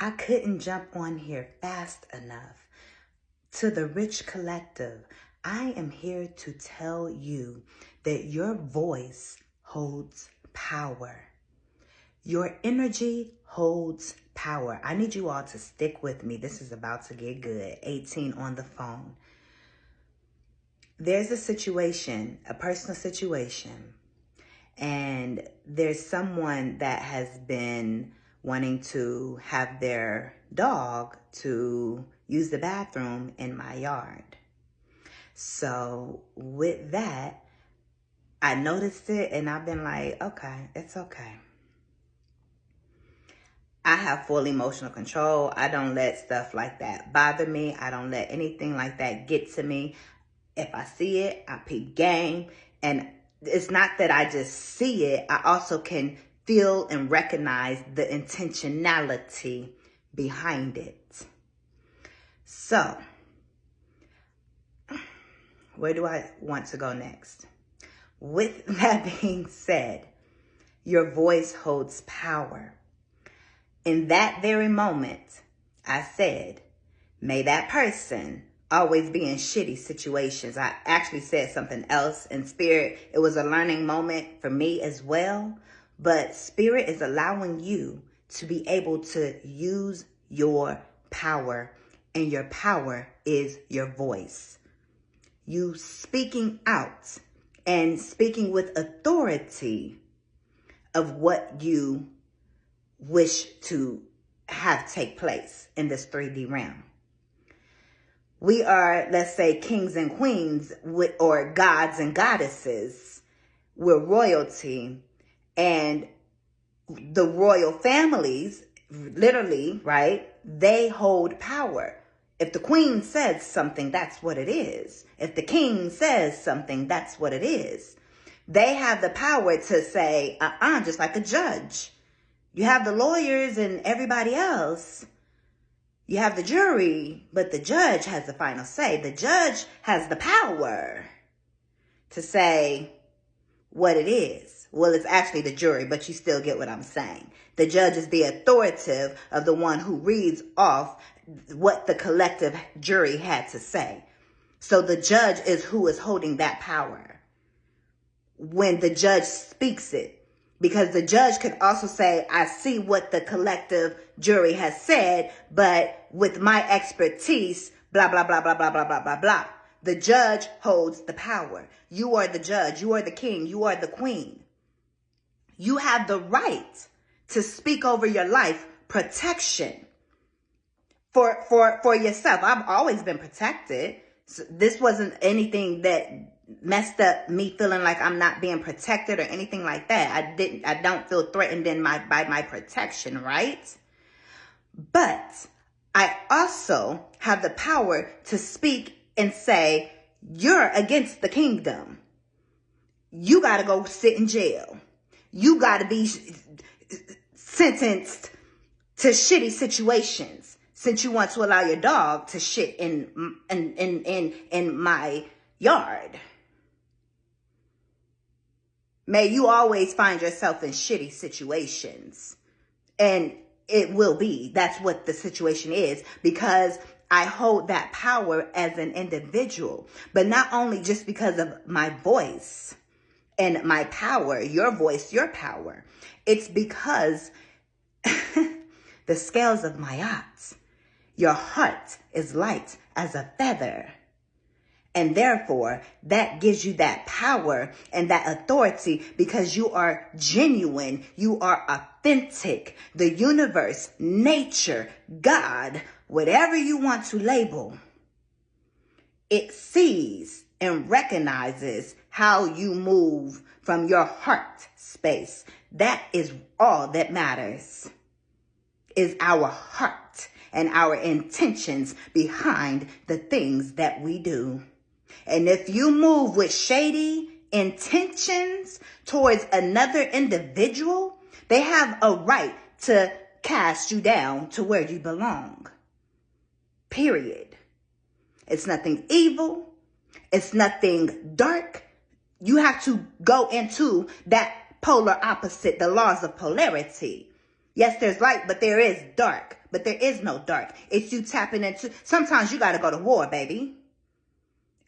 I couldn't jump on here fast enough. To the Rich Collective, I am here to tell you that your voice holds power. Your energy holds power. I need you all to stick with me. This is about to get good. 18 on the phone. There's a situation, a personal situation, and there's someone that has been wanting to have their dog to use the bathroom in my yard. So with that, I noticed it and I've been like, okay, it's okay. I have full emotional control. I don't let stuff like that bother me. I don't let anything like that get to me. If I see it, I peep game. And it's not that I just see it. I also can feel and recognize the intentionality behind it. So, where do I want to go next? With that being said, your voice holds power. In that very moment, I said, may that person always be in shitty situations. I actually said something else in spirit. It was a learning moment for me as well. But spirit is allowing you to be able to use your power. And your power is your voice. You speaking out and speaking with authority of what you wish to have take place in this 3D realm. We are, let's say, kings and queens or gods and goddesses. We're royalty, and the royal families, literally, right, they hold power. If the queen says something, that's what it is. If the king says something, that's what it is. They have the power to say, just like a judge. You have the lawyers and everybody else. You have the jury, but the judge has the final say. The judge has the power to say what it is. Well, it's actually the jury, but you still get what I'm saying. The judge is the authoritative of the one who reads off what the collective jury had to say. So the judge is who is holding that power when the judge speaks it. Because the judge could also say, I see what the collective jury has said, but with my expertise, blah, blah, blah, blah, blah, blah, blah, blah, blah. The judge holds the power. You are the judge. You are the king. You are the queen. You have the right to speak over your life, protection for yourself. I've always been protected. So this wasn't anything that messed up me feeling like I'm not being protected or anything like that. I don't feel threatened by my protection, right? But I also have the power to speak and say, you're against the kingdom. You got to go sit in jail. You got to be sentenced to shitty situations since you want to allow your dog to shit in my yard. May you always find yourself in shitty situations. And it will be. That's what the situation is. Because I hold that power as an individual. But not only just because of my voice and my power, your voice, your power. It's because the scales of my eyes. Your heart is light as a feather. And therefore, that gives you that power and that authority because you are genuine. You are authentic. The universe, nature, God, whatever you want to label, it sees and recognizes how you move from your heart space. That is all that matters, is our heart and our intentions behind the things that we do. And if you move with shady intentions towards another individual, they have a right to cast you down to where you belong. Period. It's nothing evil. It's nothing dark. You have to go into that polar opposite, the laws of polarity. Yes, there's light, but there is dark. But there is no dark. It's you tapping into, sometimes you got to go to war, baby.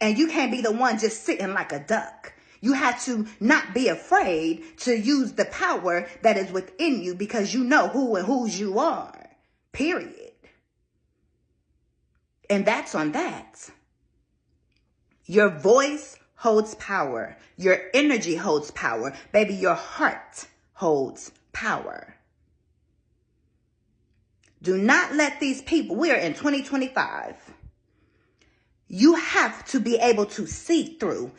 And you can't be the one just sitting like a duck. You have to not be afraid to use the power that is within you because you know who and whose you are. Period. And that's on that. Your voice holds power. Your energy holds power. Baby, your heart holds power. Do not let these people, we are in 2025. You have to be able to see through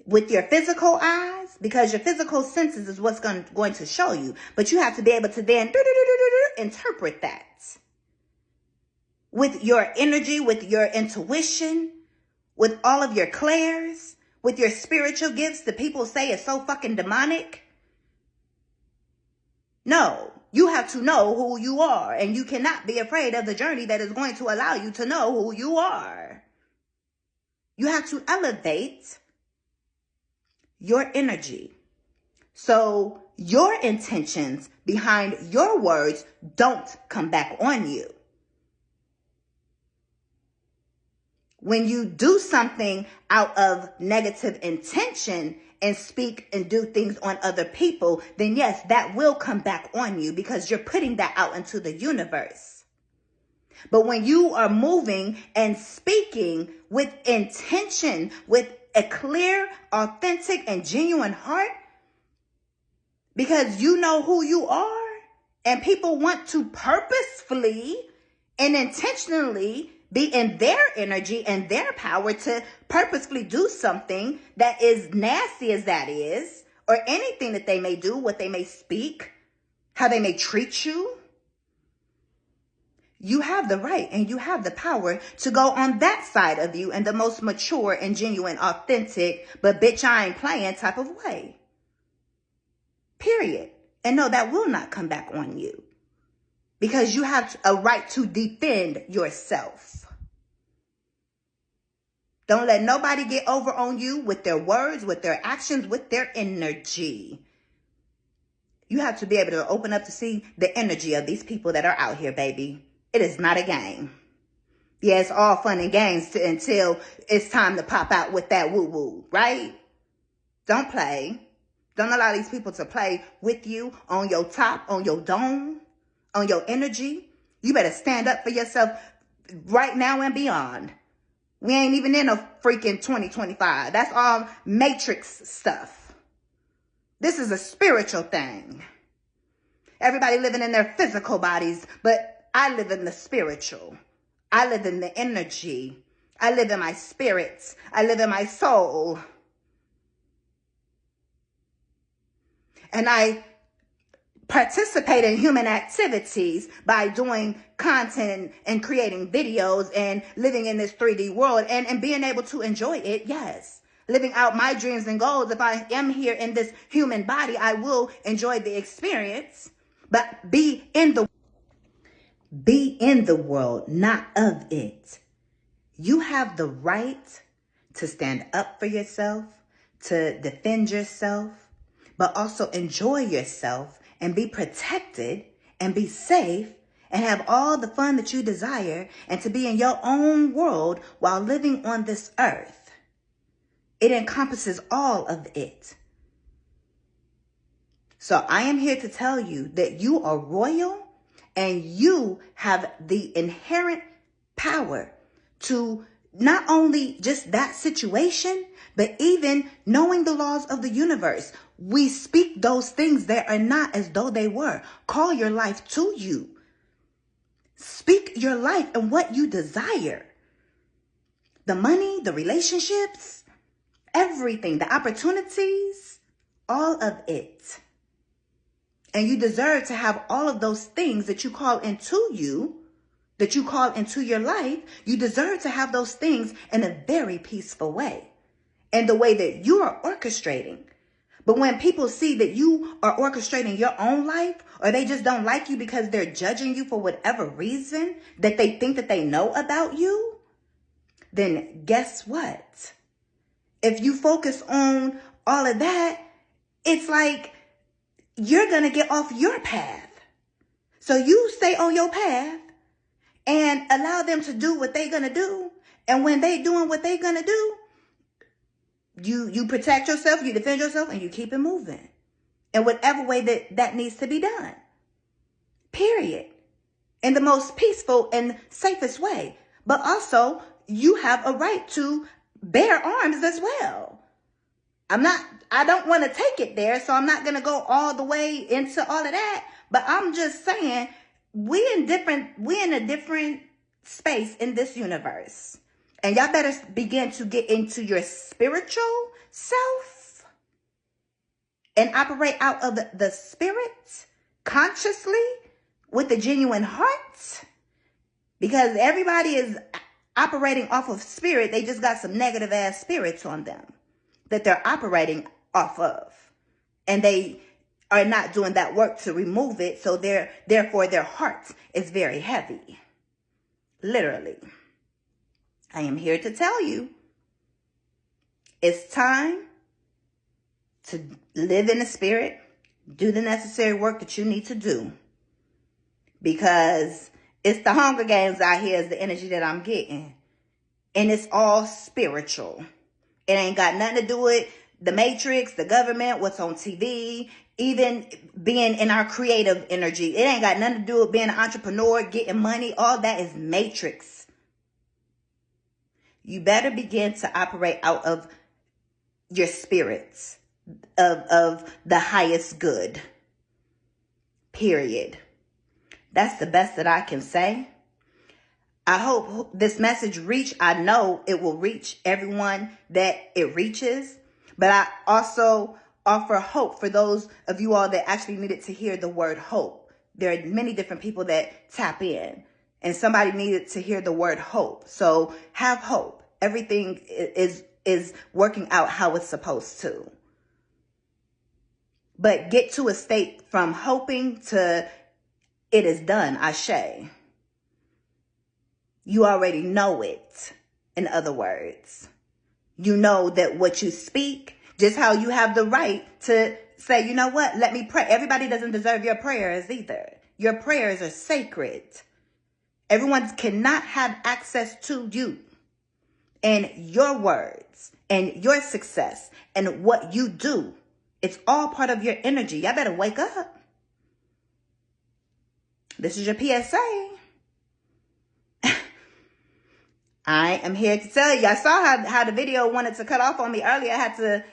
with your physical eyes, because your physical senses is what's going to show you. But you have to be able to then interpret that with your energy, with your intuition, with all of your clairs, with your spiritual gifts that people say is so fucking demonic. No, you have to know who you are, and you cannot be afraid of the journey that is going to allow you to know who you are. You have to elevate your energy. So your intentions behind your words don't come back on you. When you do something out of negative intention and speak and do things on other people, then yes, that will come back on you because you're putting that out into the universe. But when you are moving and speaking with intention, with a clear, authentic, and genuine heart, because you know who you are, and people want to purposefully and intentionally be in their energy and their power to purposefully do something that is nasty as that is, or anything that they may do, what they may speak, how they may treat you. You have the right and you have the power to go on that side of you in the most mature and genuine, authentic, but bitch, I ain't playing type of way. Period. And no, that will not come back on you because you have a right to defend yourself. Don't let nobody get over on you with their words, with their actions, with their energy. You have to be able to open up to see the energy of these people that are out here, baby. It is not a game. Yeah, it's all fun and games until it's time to pop out with that woo-woo, right? Don't play. Don't allow these people to play with you on your top, on your dome, on your energy. You better stand up for yourself right now and beyond. We ain't even in a freaking 2025. That's all matrix stuff. This is a spiritual thing. Everybody living in their physical bodies, but I live in the spiritual. I live in the energy. I live in my spirits. I live in my soul. And I participate in human activities by doing content and creating videos and living in this 3D world and being able to enjoy it. Yes. Living out my dreams and goals. If I am here in this human body, I will enjoy the experience, but be in the world, not of it. You have the right to stand up for yourself, to defend yourself, but also enjoy yourself and be protected and be safe and have all the fun that you desire and to be in your own world while living on this earth. It encompasses all of it. So I am here to tell you that you are royal and you have the inherent power to not only just that situation, but even knowing the laws of the universe. We speak those things that are not as though they were. Call your life to you. Speak your life and what you desire. The money, the relationships, everything, the opportunities, all of it. And you deserve to have all of those things that you call into you, that you call into your life. You deserve to have those things in a very peaceful way, and the way that you are orchestrating. But when people see that you are orchestrating your own life, or they just don't like you because they're judging you for whatever reason that they think that they know about you, then guess what? If you focus on all of that, it's like you're going to get off your path. So you stay on your path and allow them to do what they're going to do. And when they doing what they're going to do, you protect yourself, you defend yourself, and you keep it moving in whatever way that needs to be done. Period. In the most peaceful and safest way. But also, you have a right to bear arms as well. I don't want to take it there, so I'm not going to go all the way into all of that. But I'm just saying, we in a different space in this universe. And y'all better begin to get into your spiritual self and operate out of the spirit consciously with a genuine heart. Because everybody is operating off of spirit. They just got some negative ass spirits on them that they're operating off of. And they are not doing that work to remove it. So therefore their heart is very heavy. Literally. I am here to tell you, it's time to live in the spirit, do the necessary work that you need to do. Because it's the Hunger Games out here is the energy that I'm getting. And it's all spiritual. It ain't got nothing to do with the Matrix, the government, what's on TV, even being in our creative energy. It ain't got nothing to do with being an entrepreneur, getting money. All that is Matrix. You better begin to operate out of your spirits, of the highest good. Period. That's the best that I can say. I hope this message I know it will reach everyone that it reaches. But I also offer hope for those of you all that actually needed to hear the word hope. There are many different people that tap in. And somebody needed to hear the word hope. So have hope. Everything is working out how it's supposed to. But get to a state from hoping to it is done, ASHE. You already know it, in other words. You know that what you speak, just how you have the right to say, you know what, let me pray. Everybody doesn't deserve your prayers either. Your prayers are sacred. Everyone cannot have access to you and your words and your success and what you do. It's all part of your energy. Y'all better wake up. This is your PSA. I am here to tell you. I saw how the video wanted to cut off on me earlier. I had to,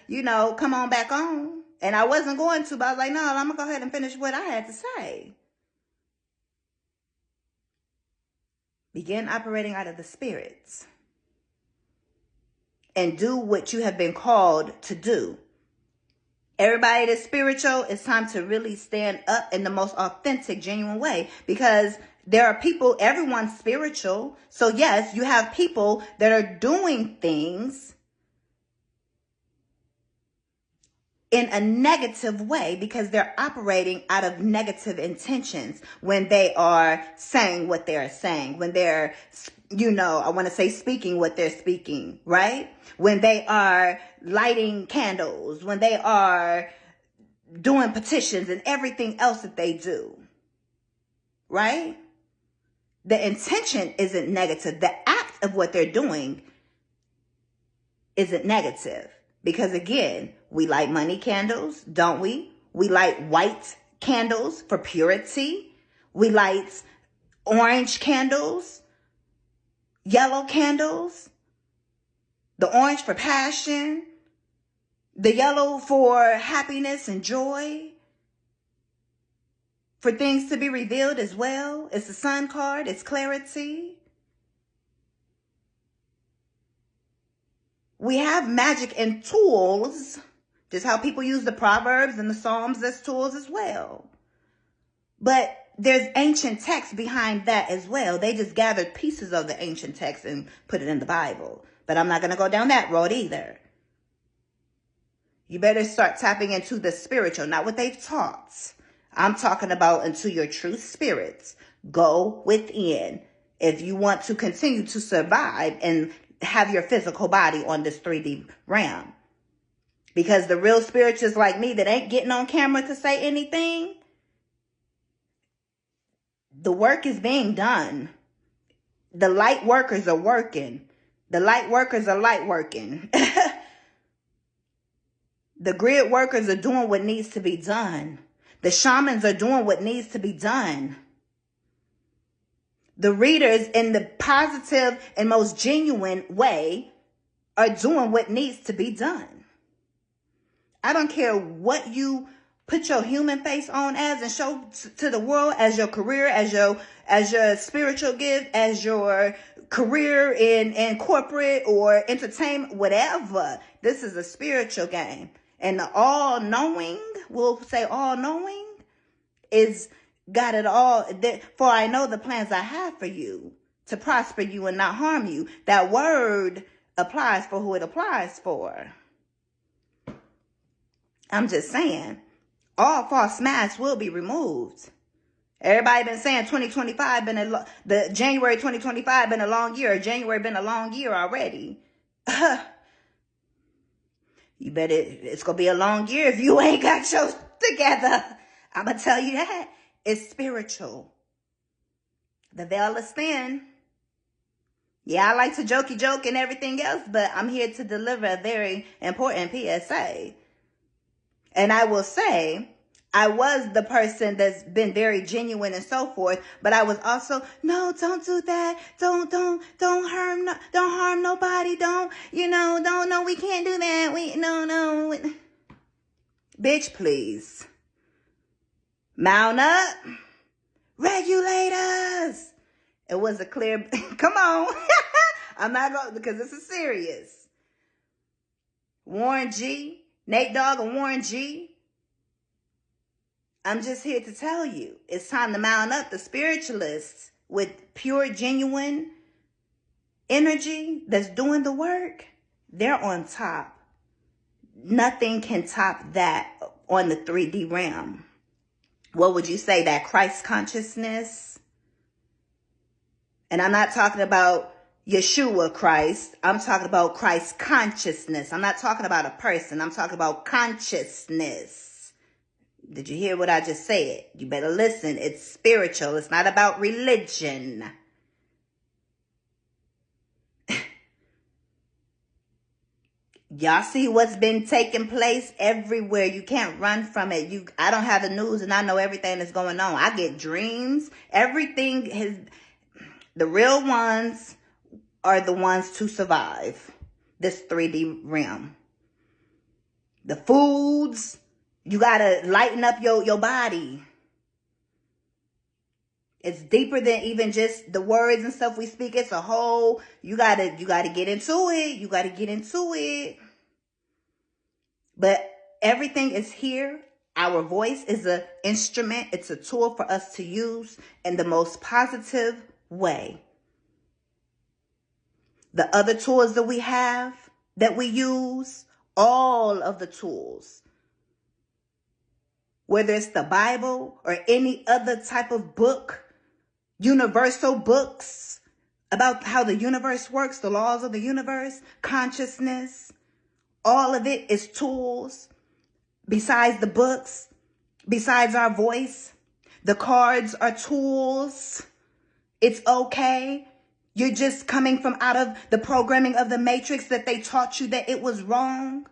come on back on. And I wasn't going to, but I was like, no, I'm going to go ahead and finish what I had to say. Begin operating out of the spirits. And do what you have been called to do. Everybody that's spiritual, it's time to really stand up in the most authentic, genuine way. Because there are people, everyone's spiritual. So yes, you have people that are doing things in a negative way because they're operating out of negative intentions when they are saying what they're saying, when they're, I want to say speaking what they're speaking, right? When they are lighting candles, when they are doing petitions and everything else that they do, right? The intention isn't negative. The act of what they're doing isn't negative. Because again, we light money candles, don't we? We light white candles for purity. We light orange candles, yellow candles, the orange for passion, the yellow for happiness and joy, for things to be revealed as well. It's the sun card, it's clarity. We have magic and tools, just how people use the Proverbs and the Psalms as tools as well. But there's ancient text behind that as well. They just gathered pieces of the ancient text and put it in the Bible. But I'm not going to go down that road either. You better start tapping into the spiritual, not what they've taught. I'm talking about into your true spirits. Go within. If you want to continue to survive and have your physical body on this 3D realm. Because the real spirituals like me that ain't getting on camera to say anything, the work is being done. The light workers are working. The light workers are light working. The grid workers are doing what needs to be done. The shamans are doing what needs to be done. The readers, in the positive and most genuine way, are doing what needs to be done. I don't care what you put your human face on as and show to the world as your career, as your spiritual gift, as your career in corporate or entertainment, whatever. This is a spiritual game. And the all-knowing, we'll say all-knowing, is got it all. For I know the plans I have for you, to prosper you and not harm you. That word applies for who it applies for. I'm just saying, all false masks will be removed. Everybody been saying 2025 the January 2025 been a long year. January been a long year already. You bet it's going to be a long year if you ain't got yours together. I'm going to tell you that. It's spiritual. The veil is thin. Yeah, I like to jokey joke and everything else, but I'm here to deliver a very important PSA. And I will say, I was the person that's been very genuine and so forth, but I was also, no, don't do that. Don't harm nobody. No, we can't do that. No. Bitch, please. Mount up. Regulators. It was a clear, come on. I'm not going, because this is serious. Warren G, Nate Dogg and Warren G. I'm just here to tell you, it's time to mount up the spiritualists with pure, genuine energy that's doing the work. They're on top. Nothing can top that on the 3D realm. What would you say? That Christ consciousness? And I'm not talking about Yeshua Christ. I'm talking about Christ consciousness. I'm not talking about a person. I'm talking about consciousness. Did you hear what I just said? You better listen. It's spiritual. It's not about religion. Y'all see what's been taking place everywhere. You can't run from it. I don't have the news and I know everything that's going on. I get dreams. Everything has, the real ones are the ones to survive this 3D realm. The foods, you got to lighten up your body. It's deeper than even just the words and stuff we speak. It's a whole, you got to get into it. You got to get into it. But everything is here. Our voice is an instrument. It's a tool for us to use in the most positive way. The other tools that we have, that we use, all of the tools, whether it's the Bible or any other type of book, universal books about how the universe works, the laws of the universe, consciousness, all of it is tools. Besides the books, besides our voice, the cards are tools. It's okay. You're just coming from out of the programming of the matrix that they taught you that it was wrong.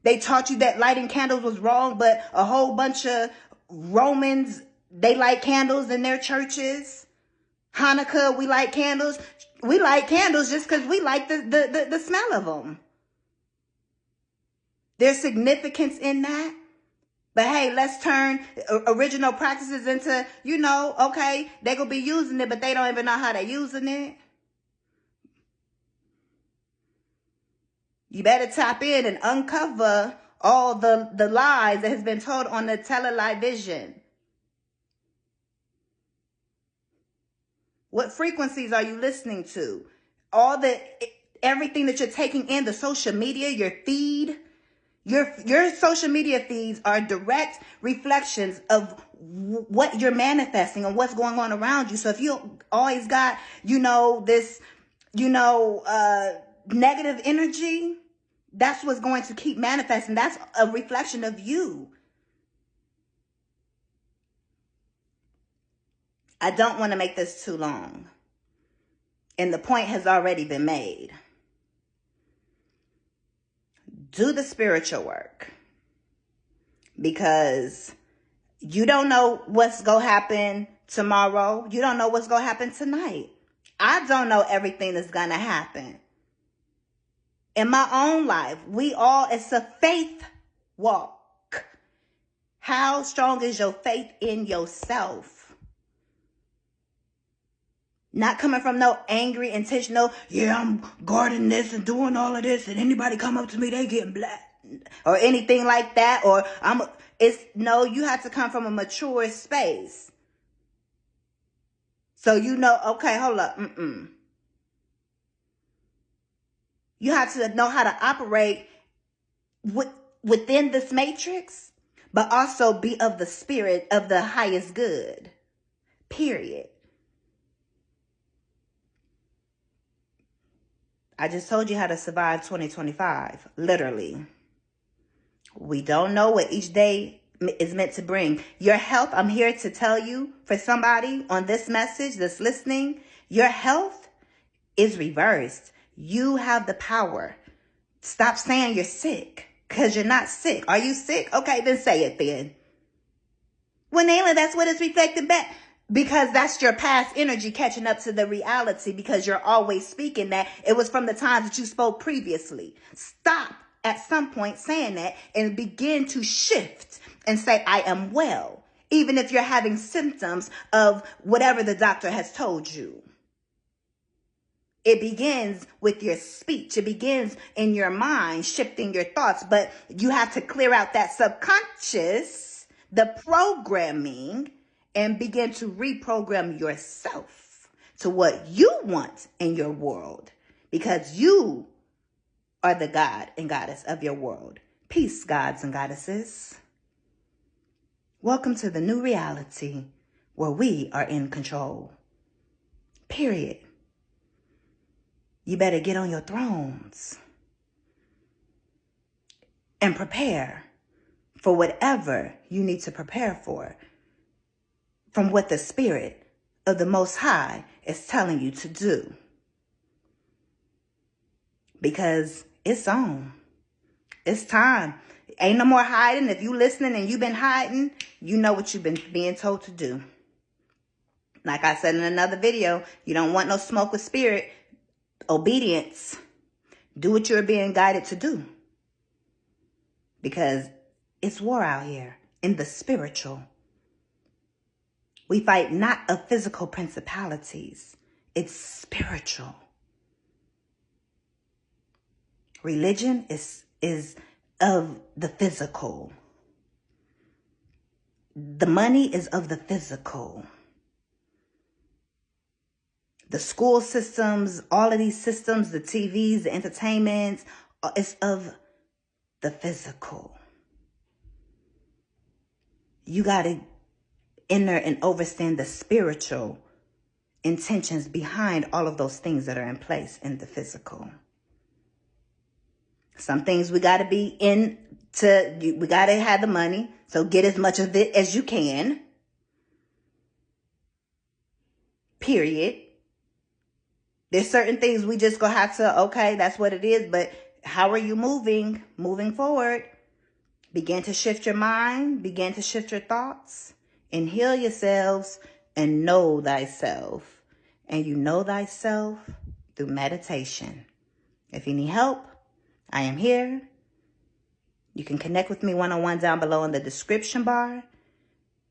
They taught you that lighting candles was wrong, but a whole bunch of Romans, they light candles in their churches. Hanukkah, we light candles. We light candles just because we like the smell of them. There's significance in that. But hey, let's turn original practices into, okay, they gonna be using it, but they don't even know how they're using it. You better tap in and uncover all the lies that has been told on the television. What frequencies are you listening to? Everything that you're taking in, the social media, your feed. Your social media feeds are direct reflections of what you're manifesting and what's going on around you. So if you always got, this, negative energy, That's what's going to keep manifesting. That's a reflection of you. I don't want to make this too long. And the point has already been made. Do the spiritual work. Because you don't know what's going to happen tomorrow. You don't know what's going to happen tonight. I don't know everything that's going to happen. In my own life, it's a faith walk. How strong is your faith in yourself? Not coming from no angry, intentional, yeah, I'm guarding this and doing all of this, and anybody come up to me, they getting black. Or anything like that. Or you have to come from a mature space. So you know, okay, hold up. You have to know how to operate within this matrix, but also be of the spirit of the highest good. Period. I just told you how to survive 2025. Literally. We don't know what each day is meant to bring. Your health, I'm here to tell you, for somebody on this message that's listening, your health is reversed. You have the power. Stop saying you're sick, because you're not sick. Are you sick? Okay, then say it then. Well, Nala, that's what it's reflecting back. Because that's your past energy catching up to the reality, because you're always speaking that. It was from the times that you spoke previously. Stop at some point saying that and begin to shift and say, I am well, even if you're having symptoms of whatever the doctor has told you. It begins with your speech. It begins in your mind, shifting your thoughts. But you have to clear out that subconscious, the programming, and begin to reprogram yourself to what you want in your world. Because you are the God and goddess of your world. Peace, gods and goddesses. Welcome to the new reality where we are in control. Period. You better get on your thrones and prepare for whatever you need to prepare for, from what the Spirit of the Most High is telling you to do. Because it's on. It's time. Ain't no more hiding. If you listening and you've been hiding, you know what you've been being told to do. Like I said in another video, you don't want no smoke with spirit. Obedience. Do what you're being guided to do. Because it's war out here in the spiritual. We fight not of physical principalities. It's spiritual. Religion is of the physical. The money is of the physical. The school systems, all of these systems, the TVs, the entertainments, it's of the physical. You got to enter and understand the spiritual intentions behind all of those things that are in place in the physical. Some things we got to be we got to have the money. So get as much of it as you can. Period. There's certain things we just gonna have to, okay, that's what it is. But how are you moving forward? Begin to shift your mind. Begin to shift your thoughts. And heal yourselves and know thyself. And you know thyself through meditation. If you need help, I am here. You can connect with me one-on-one down below in the description bar.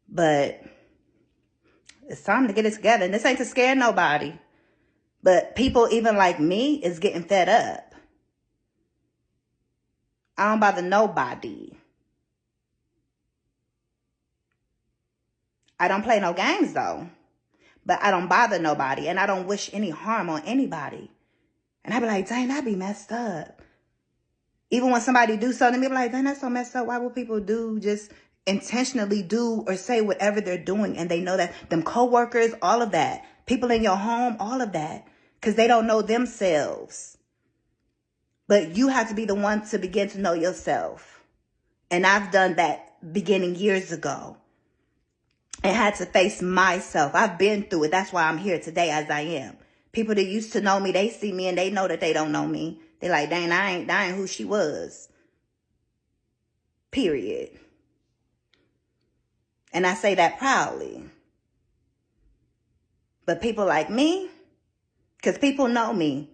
But it's time to get it together. And this ain't to scare nobody. But people even like me is getting fed up. I don't bother nobody. I don't play no games though. But I don't bother nobody. And I don't wish any harm on anybody. And I be like, dang, that be messed up. Even when somebody do something, they be like, dang, that's so messed up. Why would people just intentionally do or say whatever they're doing? And they know that them coworkers, all of that. People in your home, all of that. Because they don't know themselves. But you have to be the one to begin to know yourself. And I've done that beginning years ago and had to face myself. I've been through it. That's why I'm here today as I am. People that used to know me, they see me and they know that they don't know me. They're like, dang, that ain't who she was. Period. And I say that proudly. But people like me, because people know me,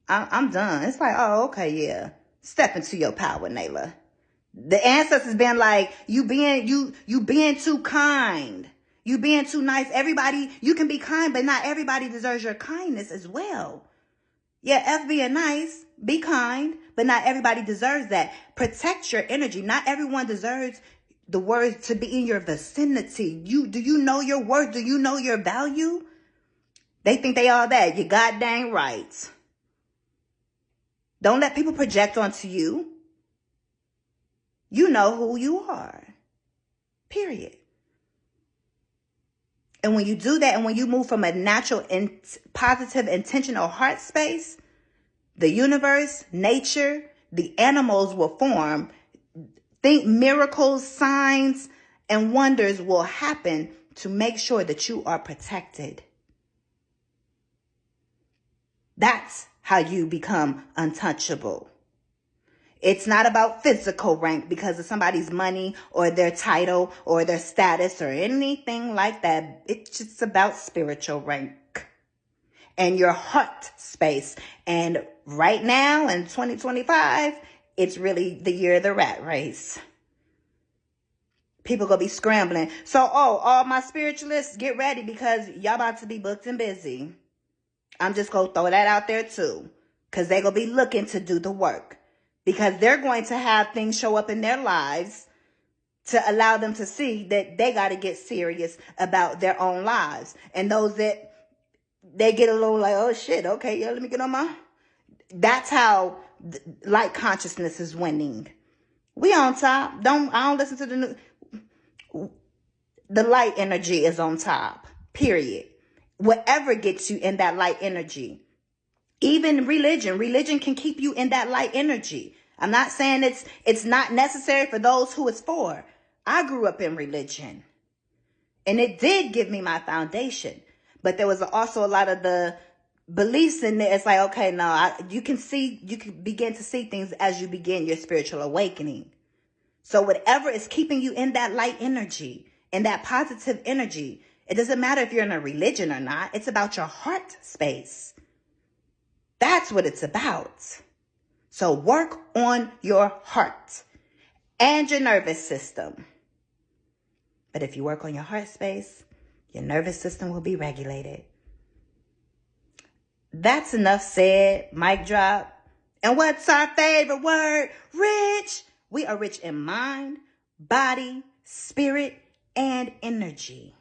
I'm done. It's like, oh, okay, yeah. Step into your power, Nala. The ancestors been like, you being too kind. You being too nice. Everybody, you can be kind, but not everybody deserves your kindness as well. Yeah, F being nice, be kind, but not everybody deserves that. Protect your energy. Not everyone deserves the words to be in your vicinity. Do you know your worth? Do you know your value? They think they all that. You goddamn right. Don't let people project onto you. You know who you are. Period. And when you do that, and when you move from a natural and positive, intentional heart space, the universe, nature, the animals will form. Think miracles, signs, and wonders will happen to make sure that you are protected. That's how you become untouchable. It's not about physical rank because of somebody's money or their title or their status or anything like that. It's just about spiritual rank and your heart space. And right now in 2025, it's really the year of the rat race. People gonna be scrambling. So, all my spiritualists, get ready because y'all about to be booked and busy. I'm just gonna throw that out there too. Because they're gonna be looking to do the work. Because they're going to have things show up in their lives to allow them to see that they got to get serious about their own lives. And those that they get a little like, oh shit, okay, yeah, let me get on my. That's how light consciousness is winning. We on top. I don't listen to the new. The light energy is on top. Period. Whatever gets you in that light energy. Even religion can keep you in that light energy. I'm not saying it's not necessary for those who it's for. I grew up in religion and it did give me my foundation, but there was also a lot of the beliefs in there. It's like, okay, no, you can begin to see things as you begin your spiritual awakening. So whatever is keeping you in that light energy, in that positive energy, it doesn't matter if you're in a religion or not. It's about your heart space. That's what it's about. So work on your heart and your nervous system. But if you work on your heart space, your nervous system will be regulated. That's enough said. Mic drop. And what's our favorite word? Rich. We are rich in mind, body, spirit, and energy.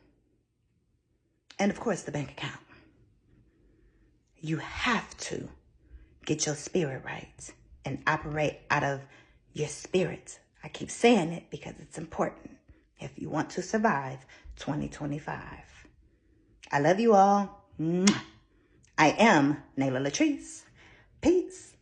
And of course, the bank account. You have to get your spirit right and operate out of your spirit. I keep saying it because it's important if you want to survive 2025. I love you all. I am Nala Latrice. Peace.